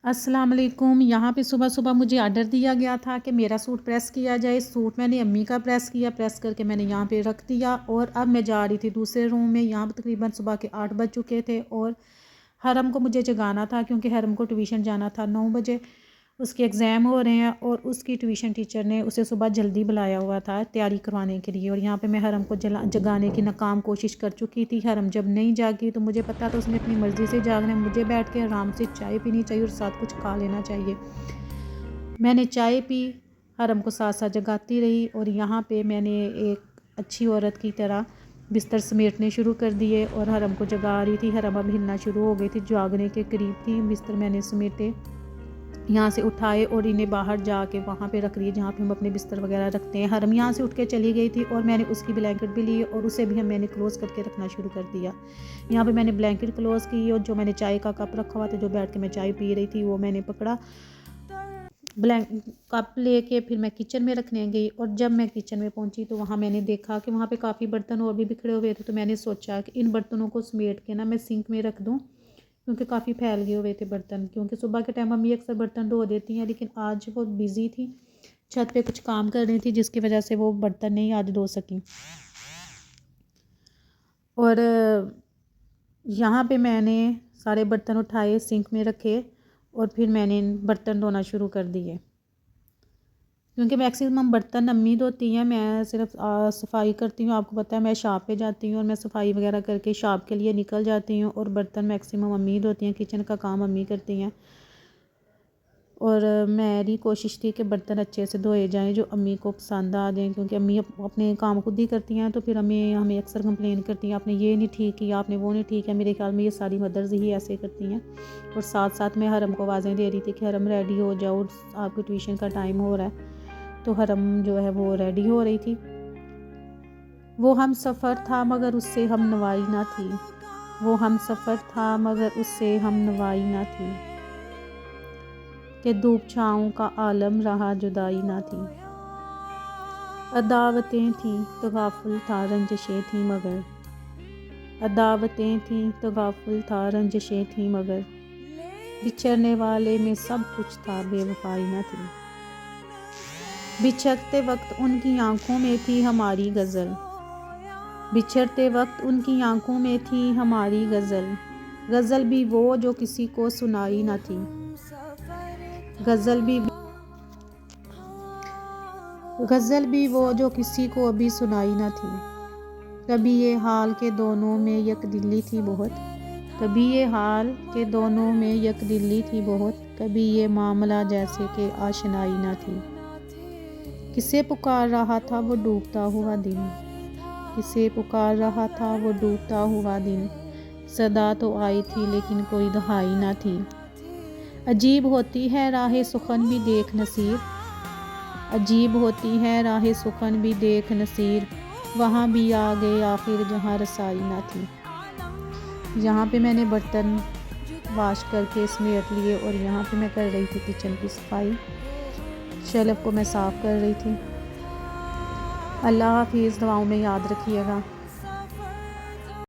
अस्सलाम वालेकुम। यहाँ पे सुबह सुबह मुझे ऑर्डर दिया गया था कि मेरा सूट प्रेस किया जाए। सूट मैंने अम्मी का प्रेस किया, प्रेस करके मैंने यहाँ पे रख दिया और अब मैं जा रही थी दूसरे रूम में। यहाँ पे तकरीबन सुबह के 8 बज चुके थे और हरम को मुझे जगाना था क्योंकि हरम को ट्यूशन जाना था 9 बजे। उसके एग्ज़ाम हो रहे हैं और उसकी ट्यूशन टीचर ने उसे सुबह जल्दी बुलाया हुआ था तैयारी करवाने के लिए। और यहाँ पे मैं हरम को जगाने की नाकाम कोशिश कर चुकी थी। हरम जब नहीं जागी तो मुझे पता था उसने अपनी मर्ज़ी से जागना है। मुझे बैठ के आराम से चाय पीनी चाहिए और साथ कुछ खा लेना चाहिए। मैंने चाय पी, हरम को साथ साथ जगाती रही और यहाँ पे मैंने एक अच्छी औरत की तरह बिस्तर समेटने शुरू कर दिए और हरम को जगा रही थी। हरम अब हिलना शुरू हो गई थी, जागने के करीब थी। बिस्तर मैंने समेटे, यहाँ से उठाए और इन्हें बाहर जाके वहाँ पे रख दिए जहाँ पे हम अपने बिस्तर वगैरह रखते हैं। हरम यहाँ से उठ के चली गई थी और मैंने उसकी ब्लैंकेट भी ली और उसे भी मैंने क्लोज़ करके रखना शुरू कर दिया। यहाँ पे मैंने ब्लैंकेट क्लोज़ की और जो मैंने चाय का कप रखा हुआ था, जो बैठ के मैं चाय पी रही थी, वो मैंने पकड़ा, कप लेके फिर मैं किचन में रखने गई। और जब मैं किचन में पहुंची तो वहाँ मैंने देखा कि वहाँ पे काफ़ी बर्तन और भी बिखरे हुए थे। तो मैंने सोचा कि इन बर्तनों को समेट के ना मैं सिंक में रख दूँ क्योंकि काफ़ी फैल गए हुए थे बर्तन। क्योंकि सुबह के टाइम मम्मी अक्सर बर्तन धो देती हैं, लेकिन आज वो बिज़ी थी, छत पे कुछ काम कर रही थी, जिसकी वजह से वो बर्तन नहीं आज धो सकी। और यहाँ पे मैंने सारे बर्तन उठाए, सिंक में रखे और फिर मैंने बर्तन धोना शुरू कर दिए। क्योंकि मैक्सिमम बर्तन अम्मी धोती हैं, मैं सिर्फ सफाई करती हूँ। आपको पता है मैं शॉप पे जाती हूँ और मैं सफाई वगैरह करके शॉप के लिए निकल जाती हूँ और बर्तन मैक्सिमम अम्मी धोती हैं, किचन का काम अम्मी करती हैं। और मेरी कोशिश थी कि बर्तन अच्छे से धोए जाएं जो अम्मी को पसंद आ जाएं, क्योंकि अम्मी अपने काम खुद ही करती हैं। तो फिर हमें अक्सर कंप्लेन करती हैं, आपने ये नहीं ठीक किया, आपने वो नहीं ठीक है। मेरे ख्याल में ये सारी मदर्स ही ऐसे करती हैं। और साथ साथ मैं हरम को आवाज़ें दे रही थी कि हरम रेडी हो जाओ, आपकी ट्यूशन का टाइम हो रहा है। तो हरम जो है वो रेडी हो रही थी। वो हम सफ़र था मगर उससे हम नवाई ना थी, वो हम सफ़र था मगर उससे हम नवाई ना थी, कि धूप छाँव का आलम रहा जुदाई ना थी। अदावतें थी तो गाफिल था रंजिशें थी मगर, अदावतें थी तो गाफिल था रंजिशें थी मगर, बिछड़ने वाले में सब कुछ था बेवफाई ना थी। बिछड़ते वक्त उनकी आंखों में थी हमारी गज़ल, बिछड़ते वक्त उनकी आंखों में थी हमारी गज़ल, गज़ल भी वो जो किसी को सुनाई ना थी, गज़ल भी वो जो किसी को अभी सुनाई ना थी। कभी ये हाल के दोनों में यकदिली थी बहुत, कभी ये हाल के दोनों में यकदिली थी बहुत, कभी ये मामला जैसे कि आशनाई ना थी। किसे पुकार रहा था वो डूबता हुआ दिन, किसे पुकार रहा था वो डूबता हुआ दिन, सदा तो आई थी लेकिन कोई दहाई ना थी। अजीब होती है राह सुखन भी देख नसीर, अजीब होती है राह सुखन भी देख नसीर, वहाँ भी आ गए आखिर जहाँ रसाई ना थी। यहाँ पे मैंने बर्तन वाश करके समेट लिए और यहाँ पे मैं कर रही थी किचन की सफाई, शेल्फ को मैं साफ़ कर रही थी। अल्लाह हाफिज़, दुआओं में याद रखिएगा।